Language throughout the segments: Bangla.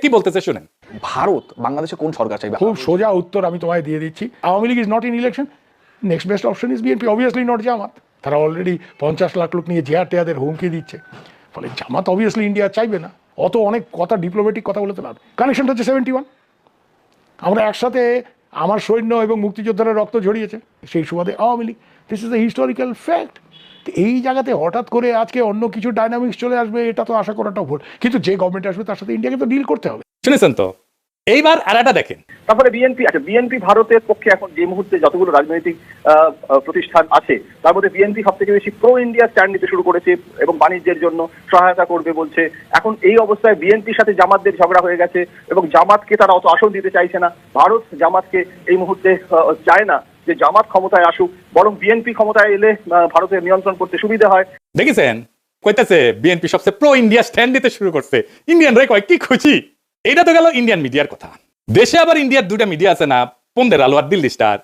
কি বলতেছে শুনেন। ভারত বাংলাদেশে কোন সরকার চাইবে? খুব সোজা উত্তর আমি তোমায় দিয়ে দিচ্ছি। Awami League is not in election, next best option is BNP, obviously not Jamaat. তারা অলরেডি 50 লাখ লোক নিয়ে জেহার টেয়াদের হুমকি দিচ্ছে, ফলে জামাত অবভিয়াসলি ইন্ডিয়া চাইবে না। অত অনেক কথা, ডিপ্লোম্যাটিক কথা বলতে পারবে। কানেকশনটা হচ্ছে 71, আমরা একসাথে, আমার সৈন্য এবং মুক্তিযোদ্ধারা রক্ত ঝরিয়েছে, সেই সুবাদে Awami League. This is the historical fact. এই জায়গাতে হঠাৎ করে আজকে অন্য কিছু ডাইনামিক্স চলে আসবে, এটা তো আশা করাটাও ভুল। কিন্তু যে গভর্নমেন্ট আসবে তার সাথে ইন্ডিয়াকে তো ডিল করতে হবে। শুনেছেন তো? এইবার আরেকটা দেখেন, তারপরে বিএনপি, আচ্ছা বিএনপি ভারতের পক্ষে এখন যে মুহূর্তে যতগুলো রাজনৈতিক প্রতিষ্ঠান আছে তার মধ্যে বিএনপি সব থেকে বেশি প্রো ইন্ডিয়া স্ট্যান্ড নিতে শুরু করেছে এবং বাণিজ্যের জন্য সহায়তা করবে বলছে। এখন এই অবস্থায় বিএনপির সাথে জামাতদের ঝগড়া হয়ে গেছে এবং জামাতকে তারা অত আসন দিতে চাইছে না। ভারত জামাতকে এই মুহূর্তে চায় না যে জামাত ক্ষমতায় আসুক, বরং বিএনপি ক্ষমতায় এলে ভারতের নিয়ন্ত্রণ করতে সুবিধা হয়। দেখেছেন কইতাছে বিএনপি সবচেয়ে প্রো ইন্ডিয়া স্ট্যান্ড নিতে শুরু করছে। ইন্ডিয়ান রে কয় কি খুশি। এটা তো গেল ইন্ডিয়ান মিডিয়ার কথা। দেশে আবার ইন্ডিয়ার দুইটা মিডিয়া আছে না, পন্দের আলো আর দিল্লি স্টার,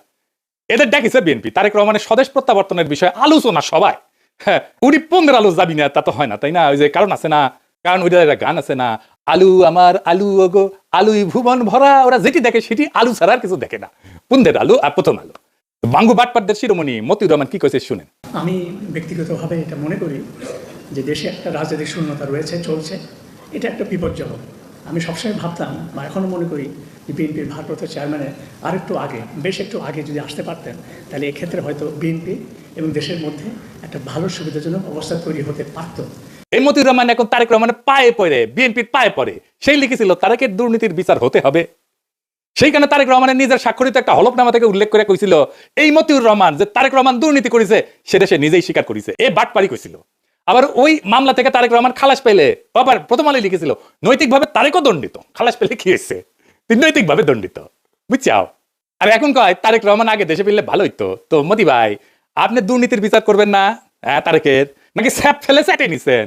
এদের ডাকিছে বিএনপি তারেক রহমানের স্বদেশ প্রত্যাবর্তনের বিষয়ে আলোচনা সবাই। হ্যাঁ, উনি পন্দের আলো যাবি না তা তো হয় না, তাই না? ওই যে কারণ আছে না, কারণ ওইটা একটা গান আছে না, আলু আমার আলু ওগো আলুই ভুবন ভরা, ওরা যেটি দেখে সেটি আলু ছাড়া আর কিছু দেখে না। পন্দের আলু আর প্রথম আলো। বাঙ্গু বাটপাটদের শিরোমণি মতিউর রহমান কি কইছে শুনেন। আমি ব্যক্তিগতভাবে এটা মনে করি যে দেশে একটা রাজনৈতিক শূন্যতা রয়েছে, চলছে, এটা একটা বিপজ্জনক। আমি সবসময় ভাবতাম বা এখনও মনে করি যে বিএনপির ভারপ্রাপ্ত চেয়ারম্যানের আরেকটু আগে, বেশ একটু আগে যদি আসতে পারতেন, তাহলে এক্ষেত্রে হয়তো বিএনপি এবং দেশের মধ্যে একটা ভালো সুবিধাজনক অবস্থা তৈরি হতে পারত। এই মতিউর রহমান এখন তারেক রহমানের পায়ে পড়ে, বিএনপির পায়ে পড়ে, সেই লিখেছিল তারেকের দুর্নীতির বিচার হতে হবে। সেইখানে তারেক রহমানের নিজের স্বাক্ষরিত একটা হলফনামা থেকে উল্লেখ করে কইছিল এই মতিউর রহমান যে তারেক রহমান দুর্নীতি করেছে সেটা সে নিজেই স্বীকার করেছে, এ বাটপারি কইছিল। আবার ওই মামলা থেকে তারেক রহমান খালাস পেলে আবার প্রথম আলোয় লিখেছিল নৈতিকভাবে তারেকও দণ্ডিত। খালাস পেলে কি হয়েছে? নৈতিকভাবে দণ্ডিত, বুঝছাও? আর এখন কয় তারেক রহমান আগে দেশে ফিরলে ভালো হইতো। তো মতি ভাই, আপনি দুর্নীতির বিচার করবেন না তারেকের, নাকি স্যাপ ফেলে স্যাটে নিছেন?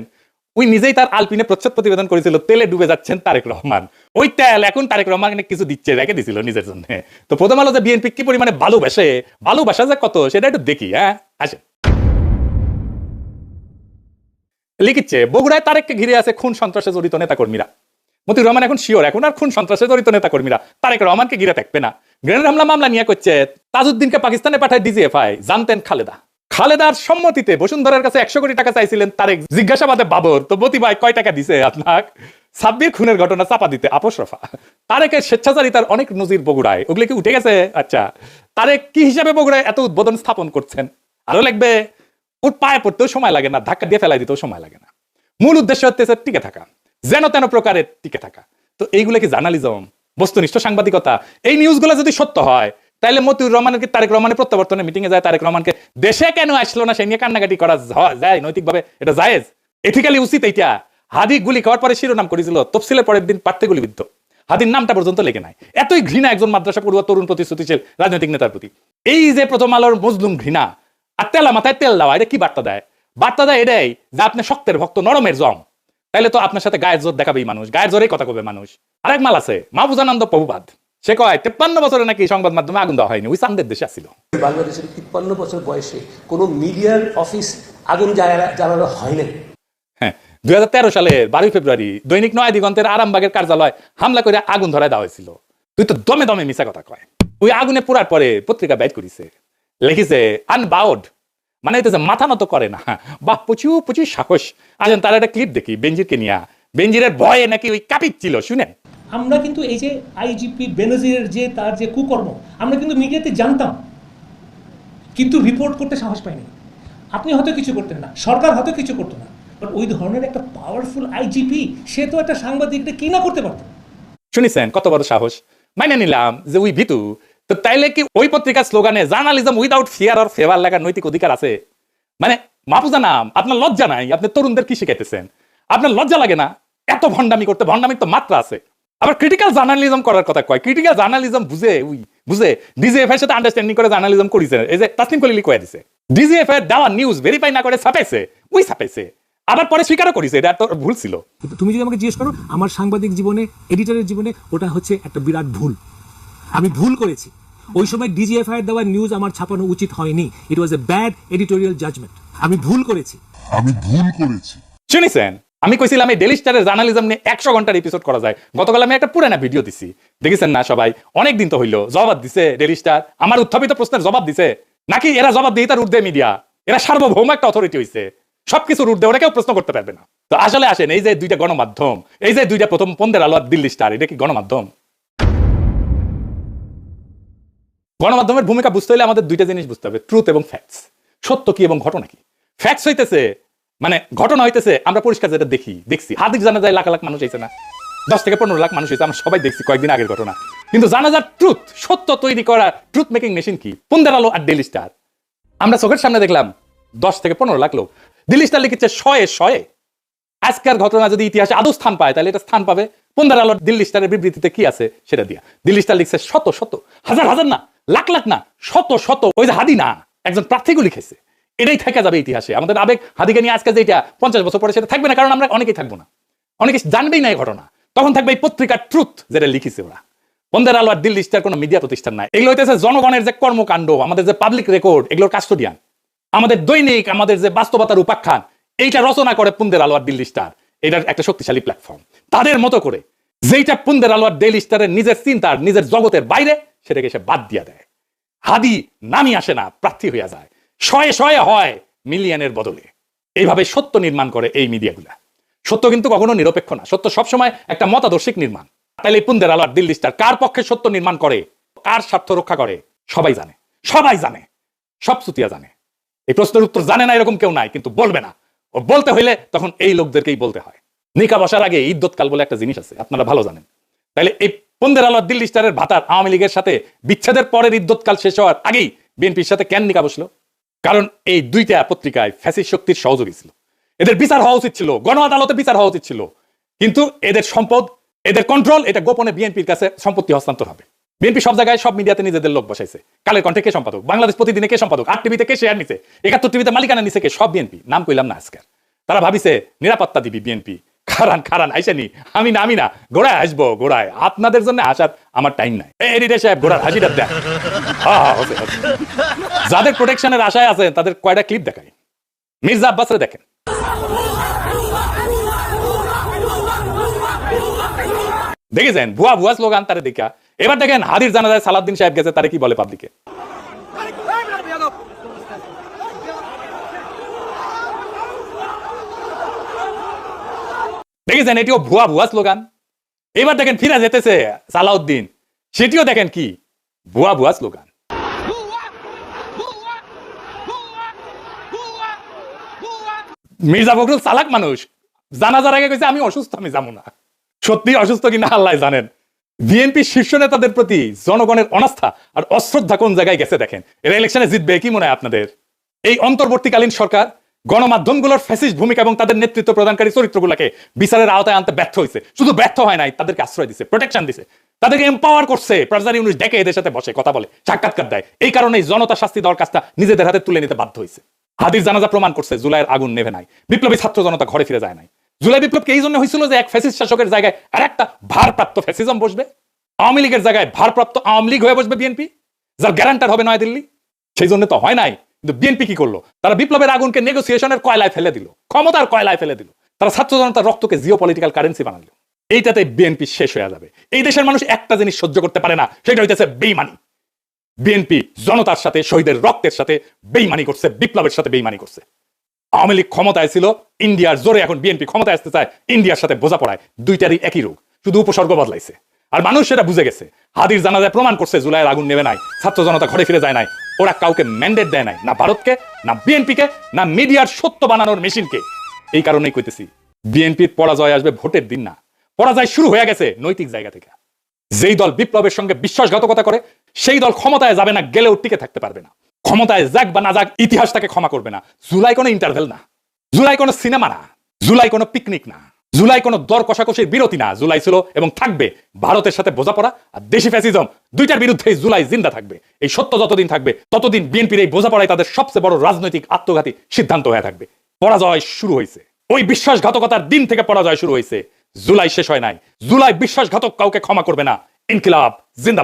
ওই নিজেই তার আলপিনে প্রচ্ছদ প্রতিবেদন করেছিল তেলে ডুবে যাচ্ছেন তারেক রহমান। ওই তেল এখন তারেক রহমান কিছু দিচ্ছে, রেখে দিছিল নিজের জন্য। তো প্রথম আলো যে বিএনপি কি পরিমাণে ভালোবাসে, ভালোবাসা যে কত সেটা একটু দেখি। হ্যাঁ আসে লিখিচ্ছে বগুড়ায় তারেককে ঘিরে আছে খুন সন্ত্রাসে জড়িত নেতাকর্মীরা। মতিউর রহমান এখন শিওর এখন আর খুন সন্ত্রাসে জড়িত নেতাকর্মীরা তারেক রহমানকে ঘিরে থাকবে না। গ্রেনেড হামলা মামলা নিয়ে করছে তাজউদ্দিনকে পাকিস্তানে পাঠায় ডিজিএফআই, জানতেন খালেদা। খালেদার সম্মতিতে বসুন্ধরার কাছে 100 কোটি টাকা চাইছিলেন তারেক, জিজ্ঞাসাবাদে বাবর। তো মতি ভাই কয় টাকা দিছে আপনার সাব্বির খুনের ঘটনা চাপা দিতে আপোস রফা? তারেকের স্বেচ্ছাচারিতার অনেক নজির বগুড়ায়, ওগুলো কি উঠে গেছে? আচ্ছা, তারেক কি হিসাবে বগুড়ায় এত উদ্বোধন স্থাপন করছেন? আরো লাগবে, ওর পায়ে পড়তেও সময় লাগে না, ধাক্কা দিয়ে ফেলাই দিতেও সময় লাগে না। মূল উদ্দেশ্য হচ্ছে টিকে থাকা, যেন তেন প্রকারের টিকে থাকা। তো এইগুলো কি জার্নালিজম, বস্তুনিষ্ঠ সাংবাদিকতা? এই নিউজগুলো যদি সত্য হয় তাহলে মতিউর রহমানের কি তারেক রহমানের প্রত্যাবর্তনের মিটিং এ যায় তারেক রহমানকে দেশে কেন আসলো না সে নিয়ে কান্নাকাটি করা যায়? নৈতিকভাবে এটা জায়েজ, এথিক্যালি উচিত এইটা? হাদি গুলি খাওয়ার পরে শিরোনাম করেছিল, তফসিলের পরের দিন পার্থে গুলিবিদ্ধ। হাদির নামটা পর্যন্ত লেগে নাই। এতই ঘৃণা একজন মাদ্রাসা পড়ুয়া তরুণ প্রতিশ্রুতিশীল রাজনৈতিক নেতার প্রতি। এই যে প্রথম আলোর মজলুম ঘৃণা আর তেলা মাথায় তেল দেওয়া, এটা কি বার্তা দেয়? বার্তা দেয় এটাই যে আপনি শক্তের ভক্ত, নরমের জম, তাইলে তো আপনার সাথে গায়ের জোর দেখাবেই মানুষ, গায়ের জোরেই কথা কবে মানুষ। আরেক মাল আছে মাহফুজানন্দ প্রভুবাদ, সে কয় 53 বছরে নাকি সংবাদ মাধ্যমে আগুন দেওয়া হয়নি, ওই চান্দের দেশে আসছিল। বাংলাদেশের 53 বছর বয়সে কোনো মিডিয়ার অফিস আগুন জ্বালানো হয় না। হ্যাঁ, 2013 সালের 12 ফেব্রুয়ারি দৈনিক নয়া দিগন্তের আরামবাগের কার্যালয় হামলা করে আগুন ধরায় দেওয়া হয়েছিল। তুই তো দমে দমে মিশা কথা কয়। ওই আগুনে পোড়ার পরে পত্রিকা বাইট করেছে, লিখিছে আনবাউড, মানে এটা যে মাথা নত করে না, বা প্রচুর প্রচুর সাহস। আসেন তার একটা ক্লিপ দেখি বেনজিরকে নিয়ে। বেনজিরের ভয়ে নাকি ওই কাঁপিচ্ছিল, শুনেন। আমরা কিন্তু এই যে আইজিপি বেনজিরের যে তার যে কুকর্ম আমরা কিন্তু মিডিয়াতে জানতাম, কিন্তু রিপোর্ট করতে সাহস পাইনি। আপনি হয়তো কিছু করতেন না, সরকার হয়তো কিছু করতো না, বাট ওই ধরনের একটা পাওয়ারফুল আইজিপি সে তো একটা সাংবাদিকটা কি না করতে পারতো। শুনিছেন কত বড় সাহস? মাইনে নিলাম যে ওই ভিতু, তো তাইলে কি ওই পত্রিকার স্লোগানে journalism without fear or favour লেখার নৈতিক অধিকার আছে? মানে মাহফুজা নাম, আপনার লজ্জা নাই? আপনি তরুণদের কি শিখাইতেছেন? আপনার লজ্জা লাগে না এত ভণ্ডামি করতে? ভণ্ডামির তো মাত্রা আছে। আবার ক্রিটিক্যাল জার্নালিজম করার কথা কয়। ক্রিটিক্যাল জার্নালিজম বুঝে ডিজিএফআই এর সাথে আন্ডারস্ট্যান্ডিং করে জার্নালিজম করেছে। এই যে তাসনিম কলিলি কয়ে দিছে ডিজিএফআই এর দেওয়া নিউজ ভেরিফাই না করে ছাপাইছে, ওই ছাপাইছে, আবার পরে স্বীকারও করেছে এটা তো ভুল ছিল। তুমি যদি আমাকে জিজ্ঞেস করো আমার সাংবাদিক জীবনে, এডিটরের জীবনে ওটা হচ্ছে একটা বিরাট ভুল। আমি ভুল করেছি। ওই সময় ডিজিএফআই এর দেওয়া নিউজ আমার ছাপানো উচিত হয়নি। ইট ওয়াজ এ ব্যাড এডিটোরিয়াল জাজমেন্ট। আমি ভুল করেছি। শুনেছেন আমি কইছিলাম এই ডেইলি স্টারের জার্নালিজম নিয়ে 100 ঘন্টার এপিসোড করা যায়। গতকাল আমি একটা পুরানা ভিডিও দিছি, দেখেছেন না সবাই? অনেক দিন তো হইলো। জবাব দিছে ডেইলি স্টার, আমার উত্থাপিত প্রশ্নের জবাব দিছে নাকি এরা জবাব দিয়ে তার ঊর্ধ্বে মিডিয়া? এরা সার্বভৌম একটা অথরিটি হইছে, সবকিছুর ঊর্ধ্বে, ওরা কেউ প্রশ্ন করতে পারবে না। তো আসলে আসেন, এই যে দুইটা গণমাধ্যম, এই যে দুইটা প্রথম পন্দের আলো আর দিল্লি স্টার, এটা কি গণমাধ্যম? গণমাধ্যমের ভূমিকা বুঝতে হলে আমাদের দুইটা জিনিস বুঝতে হবে, ট্রুথ এবং ফ্যাক্টস। সত্য কি এবং ঘটনা কি। ফ্যাক্টস হইতেছে মানে ঘটনা হইতেছে আমরা পরিষ্কার যেটা দেখছি। হাদিস জানাজায় লাখ লাখ মানুষ হয়েছে না, 10 থেকে 15 লাখ মানুষ হয়েছে, আমরা সবাই দেখছি কয়েকদিন আগের ঘটনা। কিন্তু জানাজার ট্রুথ, সত্য তৈরি করা ট্রুথ মেকিং মেশিন কি? পন্দের আলো আর ডেইলি স্টার। আমরা চোখের সামনে দেখলাম 10 থেকে 15 লাখ লোক। দিল্লি স্টার লিখেছে 100 আজকের ঘটনা যদি ইতিহাসে আদৌ স্থান পায় তাহলে এটা স্থান পাবে পন্দের আলো দিল্লি স্টারের বিবৃতিতে কি আছে সেটা দিয়া। দিল্লি স্টার লিখছে শত শত, হাজার হাজার না, লাখ লাখ না, শত শত, ওই যে হাদি না, একজন প্রার্থীকে লিখেছে। এটাই থেকে যাবে ইতিহাসে। আমাদের আবেগ হাদিকে নিয়ে আজকে যেটা 50 বছর পরে সেটা থাকবে না, কারণ আমরা অনেকেই থাকবো না, অনেকে জানবেই না এই ঘটনা। তখন থাকবে এই পত্রিকার ট্রুথ যেটা লিখেছে ওরা। পন্দের আলো আর দিল্লি স্টার কোনো মিডিয়া প্রতিষ্ঠান নাই, এগুলো হইতেছে জনগণের যে কর্মকাণ্ড, আমাদের যে পাবলিক রেকর্ড, এগুলোর কাস্টোডিয়ান। আমাদের দৈনিক, আমাদের যে বাস্তবতার উপাখ্যান, এইটা রচনা করে পন্দের আলো আর দিল্লি স্টার। এটার একটা শক্তিশালী প্ল্যাটফর্ম। তাদের মতো করে যেইটা পন্দের আলো আর ডেইলি স্টারের নিজের চিন্তার, নিজের জগতের বাইরে, সেটাকে সে বাদ দিয়ে দেয়। হাদি নামি আসে না, প্রার্থী হইয়া যায়। 100 হয় মিলিয়নের বদলে। এইভাবে সত্য নির্মাণ করে এই মিডিয়াগুলা। সত্য কিন্তু কখনো নিরপেক্ষ না, সত্য সবসময় একটা মতাদর্শিক নির্মাণ। তাহলে এই পন্দের আলো আর দিল্লি স্টার কার পক্ষে সত্য নির্মাণ করে, কার স্বার্থ রক্ষা করে, সবাই জানে, সবাই জানে, সব সুতিয়া জানে। এই প্রশ্নের উত্তর জানে না এরকম কেউ নাই, কিন্তু বলবে না। ও বলতে হইলে তখন এই লোকদেরকেই বলতে হয়। নিকা বসার আগে ইদ্যৎকাল বলে একটা জিনিস আছে, আপনারা ভালো জানেন। তাহলে এই পন্দের আলো দিল্লি স্টারের ভাতার আওয়ামী লীগের সাথে বিচ্ছেদের পরের ইদ্যৎকাল শেষ হওয়ার আগেই বিএনপির সাথে কেন নিকা বসলো? কারণ এই দুইটা পত্রিকায় ফ্যাসিস্ট শক্তির সহযোগী ছিল। এদের বিচার হওয়া উচিত ছিল, গণ আদালতে বিচার হওয়া উচিত ছিল, কিন্তু এদের সম্পদ, এদের কন্ট্রোল, এটা গোপনে বিএনপির কাছে সম্পত্তি হস্তান্তর হবে। বিএনপি সব জায়গায়, সব মিডিয়াতে নিজেদের লোক বসাইছে। কালের কণ্ঠে কে সম্পাদক, বাংলাদেশ প্রতিদিনে কে সম্পাদক, 8 টিভিতে কে শেয়ার নিছে, 71 টিভিতে মালিকানা নিছে কে, সব বিএনপি। নাম কইলাম না আজকে। তারা ভাবিছে নিরাপত্তা দিবি বিএনপি। খারান আইসানি, আমি না ঘোড়ায় আসবো, ঘোড়ায়। আপনাদের জন্য আসার আমার টাইম নাই। এডিটর সাহেব ঘোড়ার হাসিটা দেখ। যাদের প্রোটেকশনের আশায় আছেন তাদের কয়টা ক্লিপ দেখায়। মির্জা আব্বাসরে দেখেন, দেখেছেন ভুয়া স্লোগান তারে দেখা। এবার দেখেন হাদির জানাজায় সালাউদ্দিন সাহেব গেছে, তারে কি বলে পাবলিকে। দেখেছেন এটিও ভুয়া স্লোগান। এবার দেখেন ফিরে যেতেছে সালাউদ্দিন, সেটিও দেখেন কি ভুয়া স্লোগান। মির্জা ফখরুল চালাক মানুষ, জানাজার আগে কইছে আমি অসুস্থ, আমি যাবো না। সত্যি অসুস্থ কিনা আল্লাহ জানেন। বিএনপি শীর্ষ নেতাদের প্রতি জনগণের অনাস্থা আর অশ্রদ্ধা কোন জায়গায় গেছে দেখেন। এরা ইলেকশনে জিতবে কি মনে হয় আপনাদের? এই অন্তর্বর্তীকালীন সরকার গণমাধ্যমগুলোর ফ্যাসিস্ট ভূমিকা এবং তাদের নেতৃত্ব প্রদানকারী চরিত্রগুলোকে বিচারের আওতায় আনতে ব্যর্থ হয়েছে। শুধু ব্যর্থ হয় নাই, তাদেরকে আশ্রয় দিছে, প্রোটেকশন দিছে, তাদেরকে এম্পাওয়ার করছে। প্রেসিডেন্ট ইউনূস ডেকে এদের সাথে বসে কথা বলে, সাক্ষাৎকার দেয়। এই কারণেই জনতা শাস্তি দেওয়ার কাজটা নিজেদের হাতে তুলে নিতে বাধ্য হয়েছে। হাদির জানাজা প্রমাণ করছে জুলাইয়ের আগুন নেভে নাই, বিপ্লবী ছাত্র জনতা ঘরে ফিরে যায় নাই। জুলাই বিপ্লবকে এই জন্য হয়েছিল যে এক ফ্যাসিস্ট শাসকের জায়গায় আর একটা ভারপ্রাপ্ত ফ্যাসিজম বসবে, আওয়ামী লীগের জায়গায় ভারপ্রাপ্ত আওয়ামী লীগ হয়ে বসবে বিএনপি, যার গ্যারান্টার হবে নয়াদিল্লি। সেই জন্য তো হয় নাই। কিন্তু বিএনপি কি করলো? তারা বিপ্লবের আগুনকে নেগোসিয়েশনের কয়লায় ফেলে দিল, ক্ষমতার কয়লায় ফেলে দিল। তারা ছাত্র জনতার রক্তকে জিও পলিটিক্যাল কারেন্সি বানালো। এইটাতে বিএনপি শেষ হয়ে যাবে। এই দেশের মানুষ একটা জিনিস সহ্য করতে পারে না, সেটা হইতেছে বেইমানি। বিএনপি জনতার সাথে, শহীদের রক্তের সাথে বেইমানি করছে, বিপ্লবের সাথে বেইমানি করছে। আওয়ামী লীগ ক্ষমতায় ছিল ইন্ডিয়ার জোরে, এখন বিএনপি ক্ষমতায় আসতে চায় ইন্ডিয়ার সাথে বোঝাপড়ায়। দুইটারই একই রোগ, শুধু উপসর্গ বদলাইছে। আর মানুষ সেটা বুঝে গেছে। হাদির জানাজায় প্রমাণ করছে জুলাইয়ের আগুন নেবে নাই, ছাত্র জনতা ঘরে ফিরে যায় নাই। ওরা কাউকে ম্যান্ডেট দেয় নাই, না ভারতকে, না বিএনপিকে, না মিডিয়ার সত্য বানানোর মেশিনকে। এই কারণেই কইতেছি বিএনপির পরাজয় আসবে ভোটের দিন না, পরাজয় শুরু হয়ে গেছে নৈতিক জায়গা থেকে। যেই দল বিপ্লবের সঙ্গে বিশ্বাসঘাতকতা করে সেই দল ক্ষমতায় যাবে না, গেলেও টিকে থাকতে পারবে না। ক্ষমতায় যাক বা না যাক, ইতিহাস তাকে ক্ষমা করবে না। জুলাই কোনো ইন্টারভেল না, জুলাই কোনো সিনেমা না, জুলাই কোনো পিকনিক না, জুলাই কোনো দর কষাকষির বিরতি না। জুলাই ছিল এবং থাকবে ভারতের সাথে বোঝাপড়া আর দেশি ফ্যাসিজম, দুইটার বিরুদ্ধে জুলাই জিন্দা থাকবে। এই সত্য যতদিন থাকবে ততদিন বিএনপির এই বোঝাপড়াই তাদের সবচেয়ে বড় রাজনৈতিক আত্মঘাতী সিদ্ধান্ত হয়ে থাকবে। পরাজয় শুরু হয়েছে, ওই বিশ্বাসঘাতকতার দিন থেকে পরাজয় শুরু হয়েছে। জুলাই শেষ হয় নাই। জুলাই বিশ্বাসঘাতক কাউকে ক্ষমা করবে না। ইনকিলাব জিন্দাবাদ।